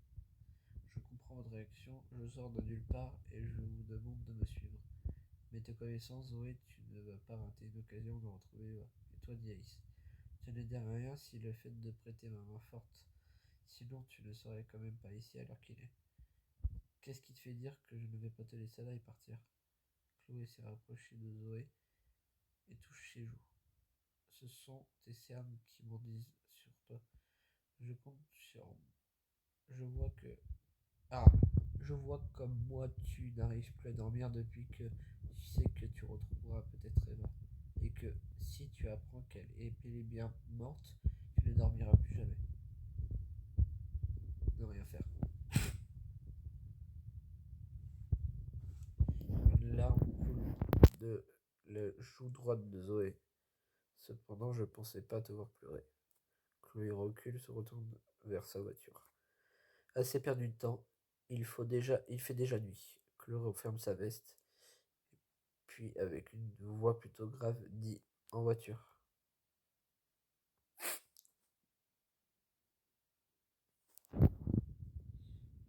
Je comprends votre réaction, je sors de nulle part et je vous demande de me suivre. Mais te connaissant, Zoé, tu ne vas pas rater une occasion de retrouver Eva. Et toi, Diaz, tu ne dis rien si le fait de prêter ma main forte. Sinon, tu ne serais quand même pas ici à l'heure qu'il est. Qu'est-ce qui te fait dire que je ne vais pas te laisser là et partir? Chloé s'est rapprochée de Zoé et touche ses joues. Ce sont tes cernes qui m'en disent sur toi. Je compte sur. Je vois que. Ah, je vois comme moi tu n'arrives plus à dormir depuis que tu sais que tu retrouveras peut-être Eva. Et que si tu apprends qu'elle est bel et bien morte, tu ne dormiras plus jamais. Ne rien faire. Une larme coule de la joue droite de Zoé. Cependant, je pensais pas te voir pleurer. Chloé recule, se retourne vers sa voiture. Assez perdu de temps, il fait déjà nuit. Chloé referme sa veste, puis avec une voix plutôt grave dit en voiture.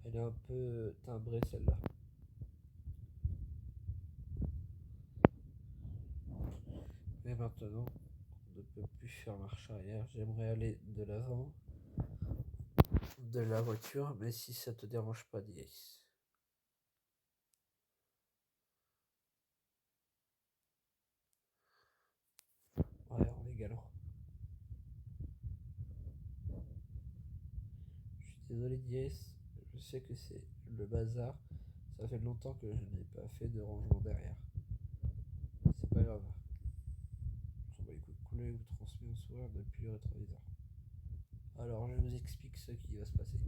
Elle est un peu timbrée celle-là. Mais maintenant, on ne peut plus faire marche arrière. J'aimerais aller de l'avant de la voiture, mais si ça te dérange pas, Diaz. Ouais, on est galant. Je suis désolé, Diaz. Je sais que c'est le bazar. Ça fait longtemps que je n'ai pas fait de rangement derrière. C'est pas grave. On va écouter couler vous transmet un sourire depuis le rétroviseur. Alors, je vous explique ce qui va se passer.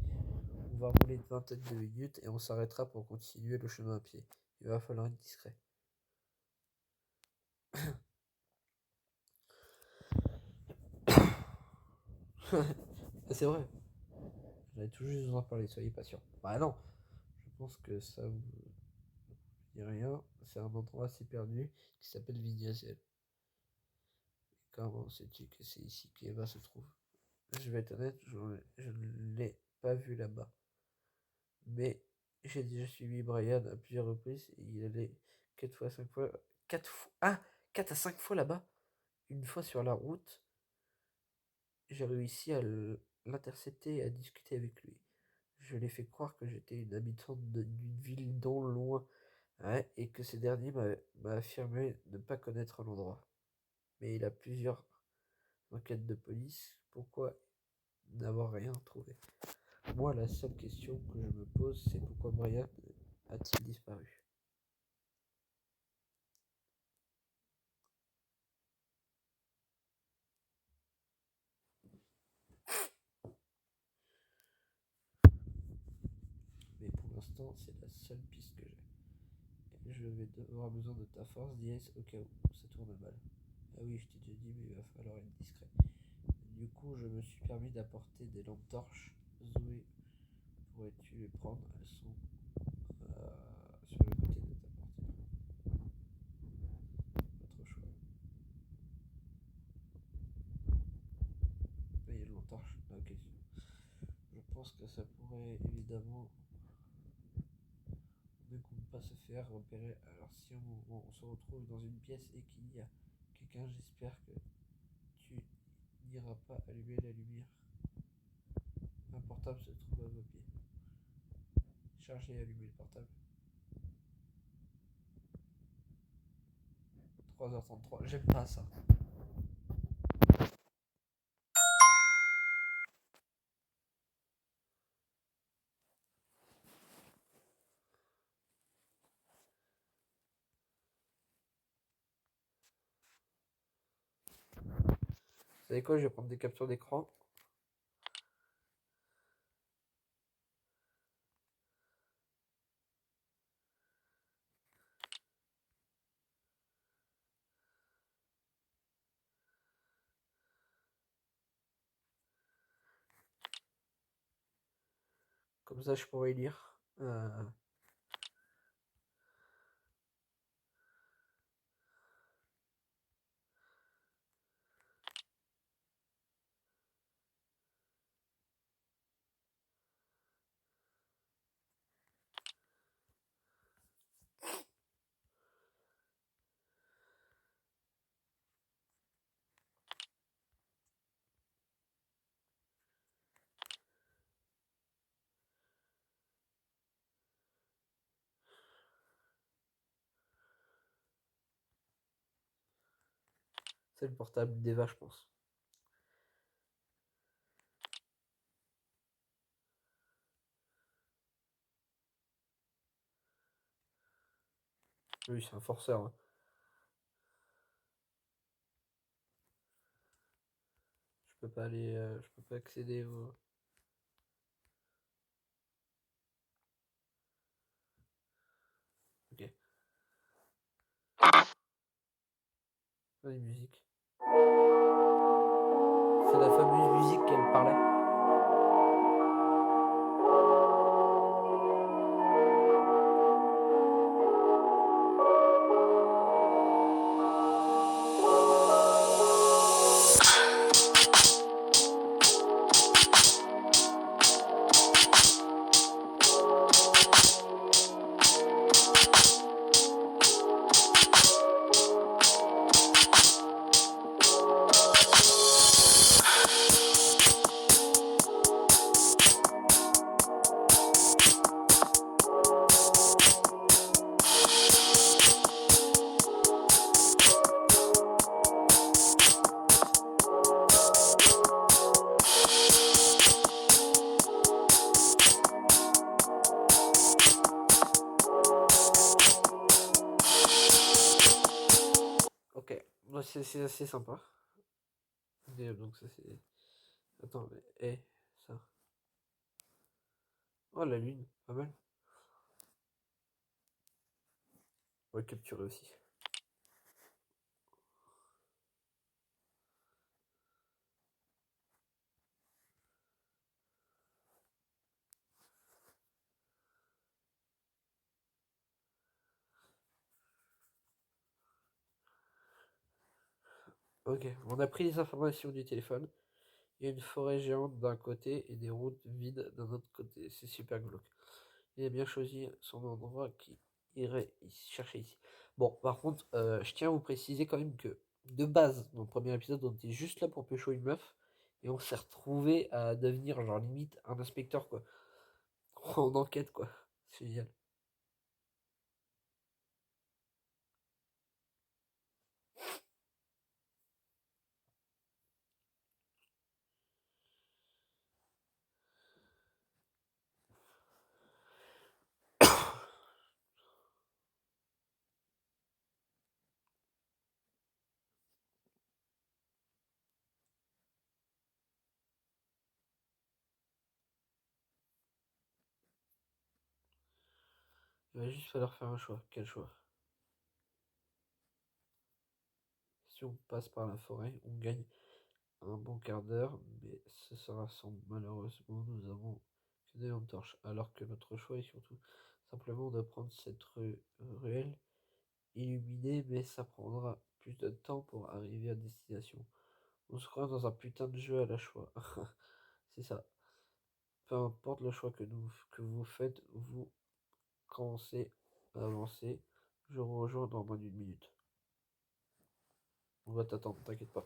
On va rouler une vingtaine de minutes et on s'arrêtera pour continuer le chemin à pied. Il va falloir être discret. C'est vrai. J'avais tout juste besoin de parler, soyez patient. Bah non, je pense que ça vous dit rien. C'est un endroit assez perdu qui s'appelle Vignazelle. Comment sais-tu que c'est ici qu'Eva se trouve? Je vais être honnête, je ne l'ai pas vu là-bas. Mais j'ai déjà suivi Brian à plusieurs reprises et il allait 4 fois, 5 fois. 4 à 5 fois là-bas. Une fois sur la route, j'ai réussi à l'intercepter et à discuter avec lui. Je l'ai fait croire que j'étais une habitante d'une ville non loin, ouais, et que ce dernier m'a affirmé ne pas connaître l'endroit. Mais il a plusieurs enquêtes de police. Pourquoi n'avoir rien trouvé? Moi, la seule question que je me pose, c'est pourquoi Brian a-t-il disparu? Mais pour l'instant, c'est la seule piste que j'ai. Je vais avoir besoin de ta force, Diaz, au cas où ça tourne mal. Ah oui, je t'ai déjà dit, mais il va falloir être discret. Du coup, je me suis permis d'apporter des lampes torches. Zoé, pourrais-tu les prendre? Elles sont sur le côté de ta portière. Pas trop choix. Ah, il y a une lampe torche. Ah, ok. Je pense que ça pourrait évidemment ne compte pas se faire repérer. Alors si on se retrouve dans une pièce et qu'il y a quelqu'un, j'espère que tu n'iras pas allumer la lumière. Un portable se trouve à vos pieds. Chargez et allumez le portable. 3h33, j'aime pas ça. Vous savez quoi, je vais prendre des captures d'écran. Comme ça, je pourrais lire. C'est le portable d'Eva, je pense. Oui, c'est un forceur. Hein. Je peux pas aller, je peux pas accéder au. Ok. les musiques. C'est la fameuse musique qu'elle parlait. Ok, moi c'est assez sympa. Donc ça c'est... Attends, mais... ça. Oh, la lune, pas mal. On va le capturer aussi. Ok, on a pris les informations du téléphone. Il y a une forêt géante d'un côté et des routes vides d'un autre côté. C'est super glauque. Il a bien choisi son endroit qui irait chercher ici. Bon, par contre, je tiens à vous préciser quand même que de base, dans le premier épisode, on était juste là pour pécho une meuf et on s'est retrouvé à devenir genre limite un inspecteur quoi. En enquête quoi. C'est génial. Il va juste falloir faire un choix. Quel choix? Si on passe par la forêt, on gagne un bon quart d'heure, mais ce sera sans malheureusement nous avons que des lampes torches, alors que notre choix est surtout simplement de prendre cette ruelle illuminée, mais ça prendra plus de temps pour arriver à destination. On se croit dans un putain de jeu à la choix. C'est ça. Peu importe le choix que vous faites, vous commencez à avancer. Je vous rejoins dans moins d'une minute. On va t'attendre, t'inquiète pas.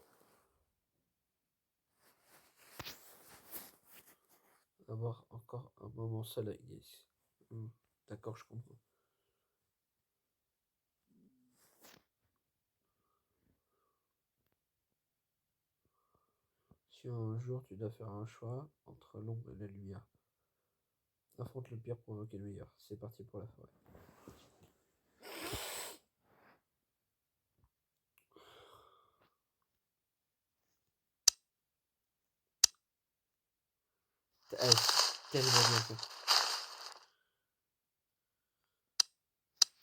Avoir encore un moment seul avec Grace. D'accord, je comprends. Si un jour tu dois faire un choix entre l'ombre et la lumière, affronte le pire pour invoquer le meilleur. C'est parti pour la forêt. Tellement bien fait.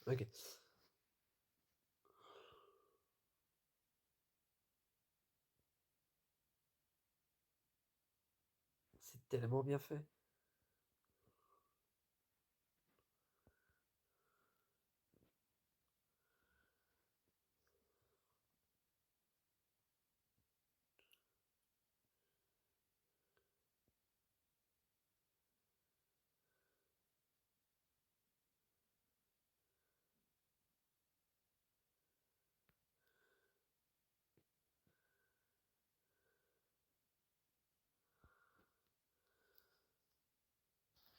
Ok. C'est tellement bien fait.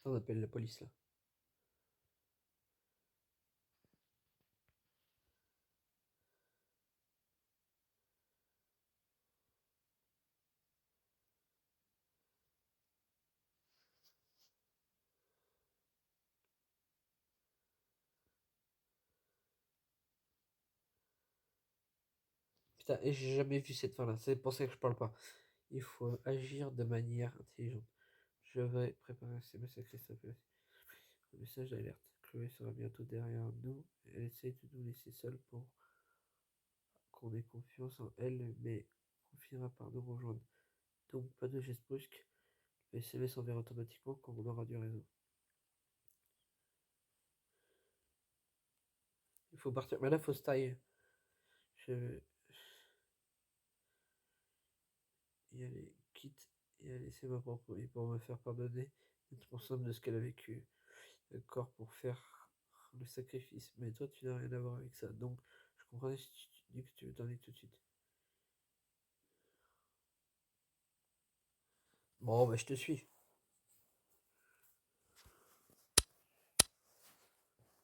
On appelle la police là. Putain, et j'ai jamais vu cette fin là. C'est pour ça que je parle pas. Il faut agir de manière intelligente. Je vais préparer un SMS à Christophe. Le message d'alerte. Chloé sera bientôt derrière nous. Elle essaie de nous laisser seuls pour qu'on ait confiance en elle, mais on finira par nous rejoindre. Donc pas de geste brusque, le SMS s'enverra automatiquement quand on aura du réseau. Il faut partir, mais là faut se tailler. Je vais y aller, quitte et à laisser ma propre vie pour me faire pardonner responsable de ce qu'elle a vécu. D'accord, pour faire le sacrifice. Mais toi, tu n'as rien à voir avec ça. Donc, je comprends si tu dis que tu veux t'en aller tout de suite. Bon, bah, je te suis.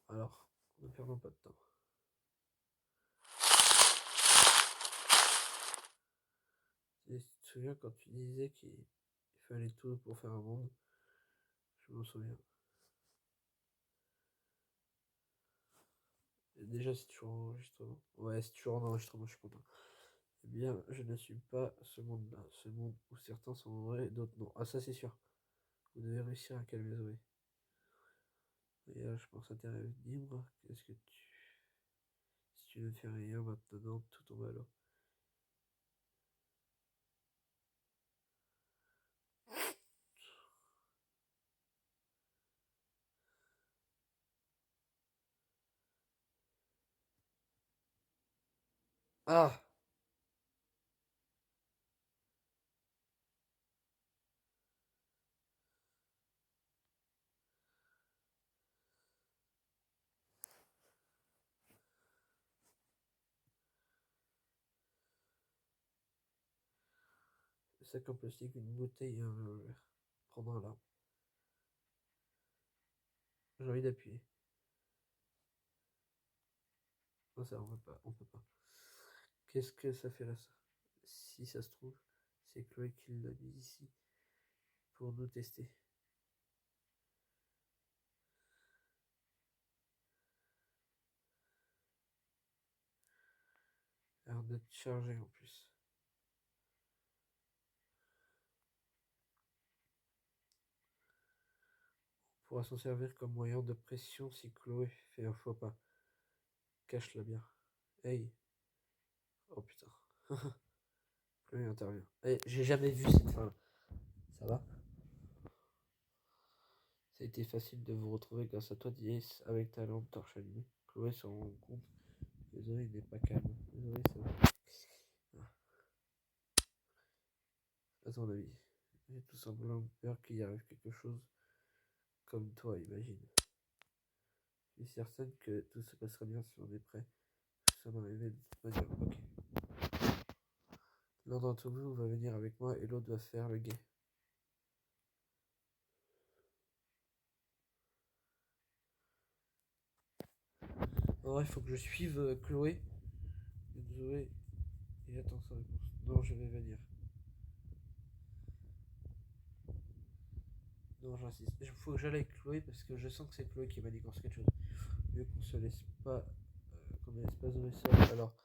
Alors, ne perdons pas de temps. Et tu te souviens quand tu disais qu'il fallait tout pour faire un monde? Je m'en souviens. Et déjà, c'est toujours en enregistrement. Ouais, c'est toujours en enregistrement, je suis content. Eh bien, je n'assume pas ce monde-là. Ce monde où certains sont vrais et d'autres non. Ah, ça, c'est sûr. Vous devez réussir à calmer Zoé. Et là, je pense à tes rêves libres. Qu'est-ce que tu... Si tu ne fais rien maintenant, tout tombe à l'eau. Ah! Le sac en plastique, une bouteille et un verre. Prendre un là. J'ai envie d'appuyer. Non, ça, on peut pas. On peut pas. Qu'est-ce que ça fait là, ça? Si ça se trouve, c'est Chloé qui l'a mis ici pour nous tester. Alors d'être chargé en plus. On pourra s'en servir comme moyen de pression si Chloé fait un faux pas. Cache-la bien. Hey. Oh putain. Chloé intervient. Hey, j'ai jamais vu cette fin. Ça va? Ça a été facile de vous retrouver grâce à toi, Diez, avec ta lampe torche allumée. Chloé se rend compte que Zoé n'est pas calme. Zoé, ça va. À ton avis, j'ai tout simplement peur qu'il y arrive quelque chose comme toi, imagine. Je suis certaine que tout se passera bien si on est prêt. Ça m'arrivait de toute manière. Ok. L'un d'entre vous va venir avec moi et l'autre va faire le guet. En vrai, il faut que je suive Chloé. Zoé. Et attends sa réponse. Non, je vais venir. Non, j'insiste. Il faut que j'aille avec Chloé parce que je sens que c'est Chloé qui m'a dit qu'on se quelque chose. Mieux qu'on se laisse pas. Qu'on ne laisse pas Zoé seule. Alors,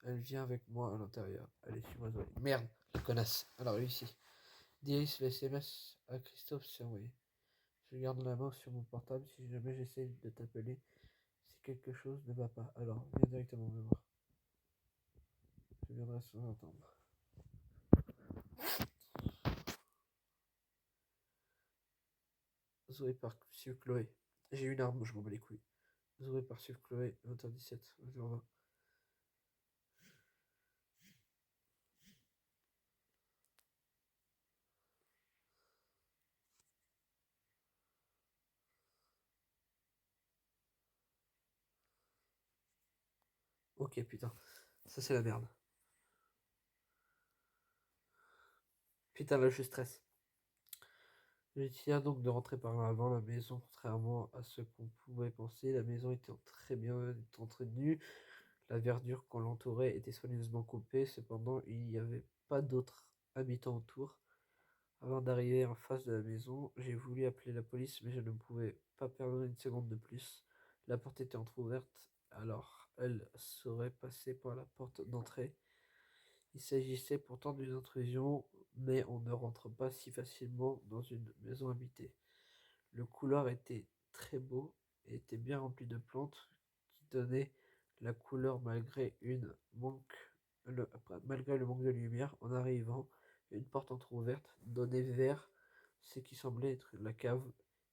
elle vient avec moi à l'intérieur. Allez, suis-moi Zoé. Merde, la connasse. Alors, ici. Dirige le SMS à Christophe, c'est envoyé. Je garde la main sur mon portable si jamais j'essaie de t'appeler. Si quelque chose ne va pas, alors viens directement me voir. Je viendrai sans attendre. Zoé par suivre Chloé. J'ai une arme, je m'en bats les couilles. Zoé par suivre Chloé, 20h17, 20h20. Ok, putain. Ça, c'est la merde. Putain, là, je stresse. J'essaya donc de rentrer par là avant la maison, contrairement à ce qu'on pouvait penser. La maison était très bien entretenue. La verdure qu'on l'entourait était soigneusement coupée. Cependant, il n'y avait pas d'autres habitants autour. Avant d'arriver en face de la maison, j'ai voulu appeler la police, mais je ne pouvais pas perdre une seconde de plus. La porte était entr'ouverte, alors elle saurait passer par la porte d'entrée. Il s'agissait pourtant d'une intrusion, mais on ne rentre pas si facilement dans une maison habitée. Le couloir était très beau et était bien rempli de plantes qui donnaient la couleur malgré une manque Malgré le manque de lumière, en arrivant, une porte entrouverte donnait vers ce qui semblait être la cave.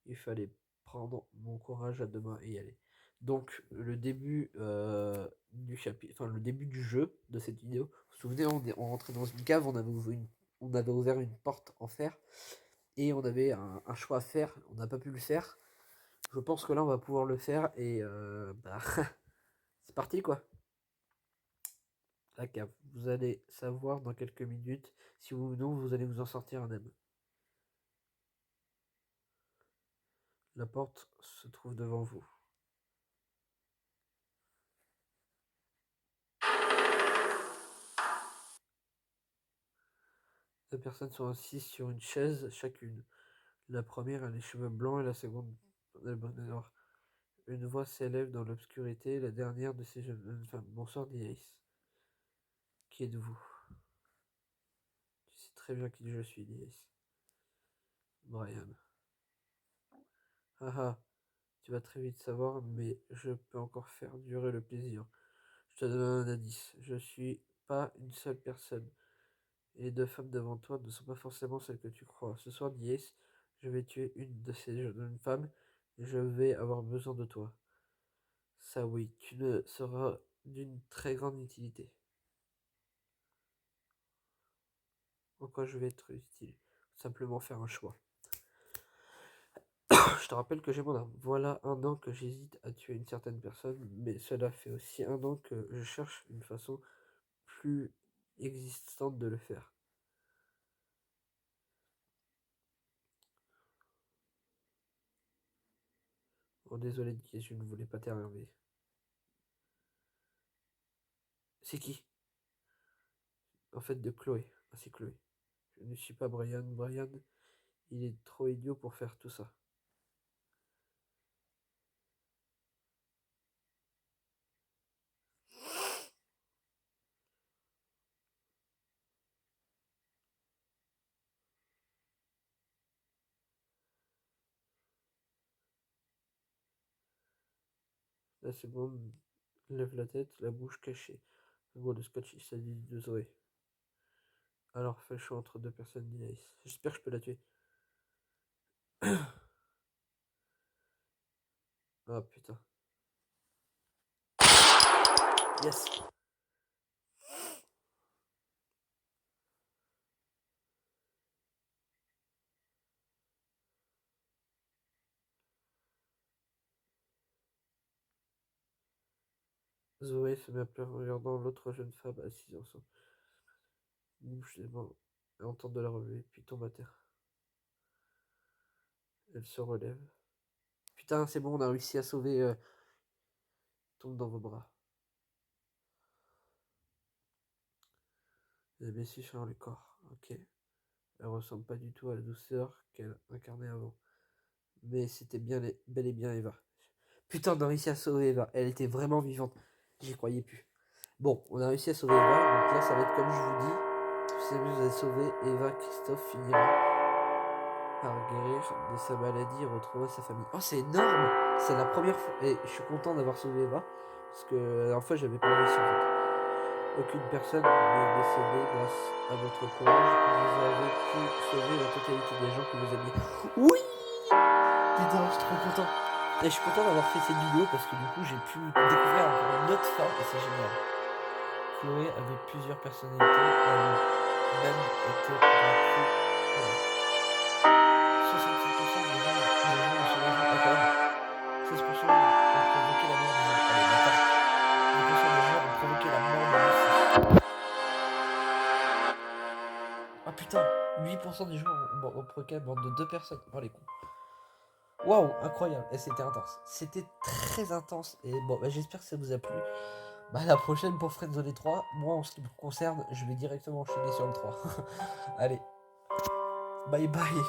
Il fallait prendre mon courage à deux mains et y aller. Donc le début du chapitre, enfin le début du jeu de cette vidéo. Vous vous souvenez, on rentrait dans une cave, on avait ouvert une porte en fer et on avait un choix à faire. On n'a pas pu le faire. Je pense que là on va pouvoir le faire et bah, c'est parti quoi. La cave. Vous allez savoir dans quelques minutes si oui ou non vous allez vous en sortir indemne. La porte se trouve devant vous. Deux personnes sont assises sur une chaise chacune. La première a les cheveux blancs et la seconde a le bonnet noir. Une voix s'élève dans l'obscurité, la dernière de ces jeunes femmes. Bonsoir, dit Ace. Qui êtes-vous? Tu sais très bien qui je suis, dit Ace. Brian. Ah ah, tu vas très vite savoir, mais je peux encore faire durer le plaisir. Je te donne un indice. Je suis pas une seule personne. Et les deux femmes devant toi ne sont pas forcément celles que tu crois. Ce soir, dit Ace, je vais tuer une de ces jeunes femmes et je vais avoir besoin de toi. Ça oui, tu ne seras d'une très grande utilité. En quoi je vais être utile? Simplement faire un choix. Je te rappelle que j'ai mon arme. Voilà 1 an que j'hésite à tuer une certaine personne, mais cela fait aussi 1 an que je cherche une façon plus existante de le faire. Oh désolé, Dick, je ne voulais pas t'énerver. C'est qui? En fait, de Chloé. Ah, c'est Chloé. Je ne suis pas Brian. Brian, il est trop idiot pour faire tout ça. La seconde lève la tête, la bouche cachée. Un gros de scotch, il s'agit de Zoé. Alors fais le choix entre deux personnes, dit Ace. J'espère que je peux la tuer. Ah putain. Yes. Zoé se met à pleurer en regardant l'autre jeune femme assise ensemble. Bouge les mains et on tente de la relever, puis tombe à terre. Elle se relève. Putain, c'est bon, on a réussi à sauver. Tombe dans vos bras. Les blessures sur le corps. Ok. Elle ressemble pas du tout à la douceur qu'elle incarnait avant. Mais c'était bien, bel et bien Eva. Putain, on a réussi à sauver Eva. Elle était vraiment vivante. J'y croyais plus. Bon, on a réussi à sauver Eva. Donc là, ça va être comme je vous dis. Si vous avez sauvé Eva, Christophe finira par guérir de sa maladie et retrouver sa famille. Oh, c'est énorme! C'est la première fois. Et je suis content d'avoir sauvé Eva. Parce que la dernière fois, j'avais pas réussi en fait. Aucune personne n'est décédée grâce à votre courage. Vous avez pu sauver la totalité des gens que vous aimiez. Oui! Putain, je suis trop content. Et je suis content d'avoir fait cette vidéo parce que du coup, j'ai pu découvrir encore une autre femme et c'est génial. Chloé avait plusieurs personnalités. Elle a même été vaincue. Voilà. 66% des gens ont sauvé la quand même. 16% ont provoqué la mort des gens. Allez, d'accord. 10% des gens ont provoqué la mort de Lucie. Ah putain, 8% des gens ont provoqué la mort de 2 personnes. Oh les cons. Waouh, incroyable. Et c'était intense. C'était très intense. Et bon, bah, j'espère que ça vous a plu. Bah, la prochaine pour Friendzone 3, moi en ce qui me concerne, je vais directement enchaîner sur le 3. Allez, bye bye.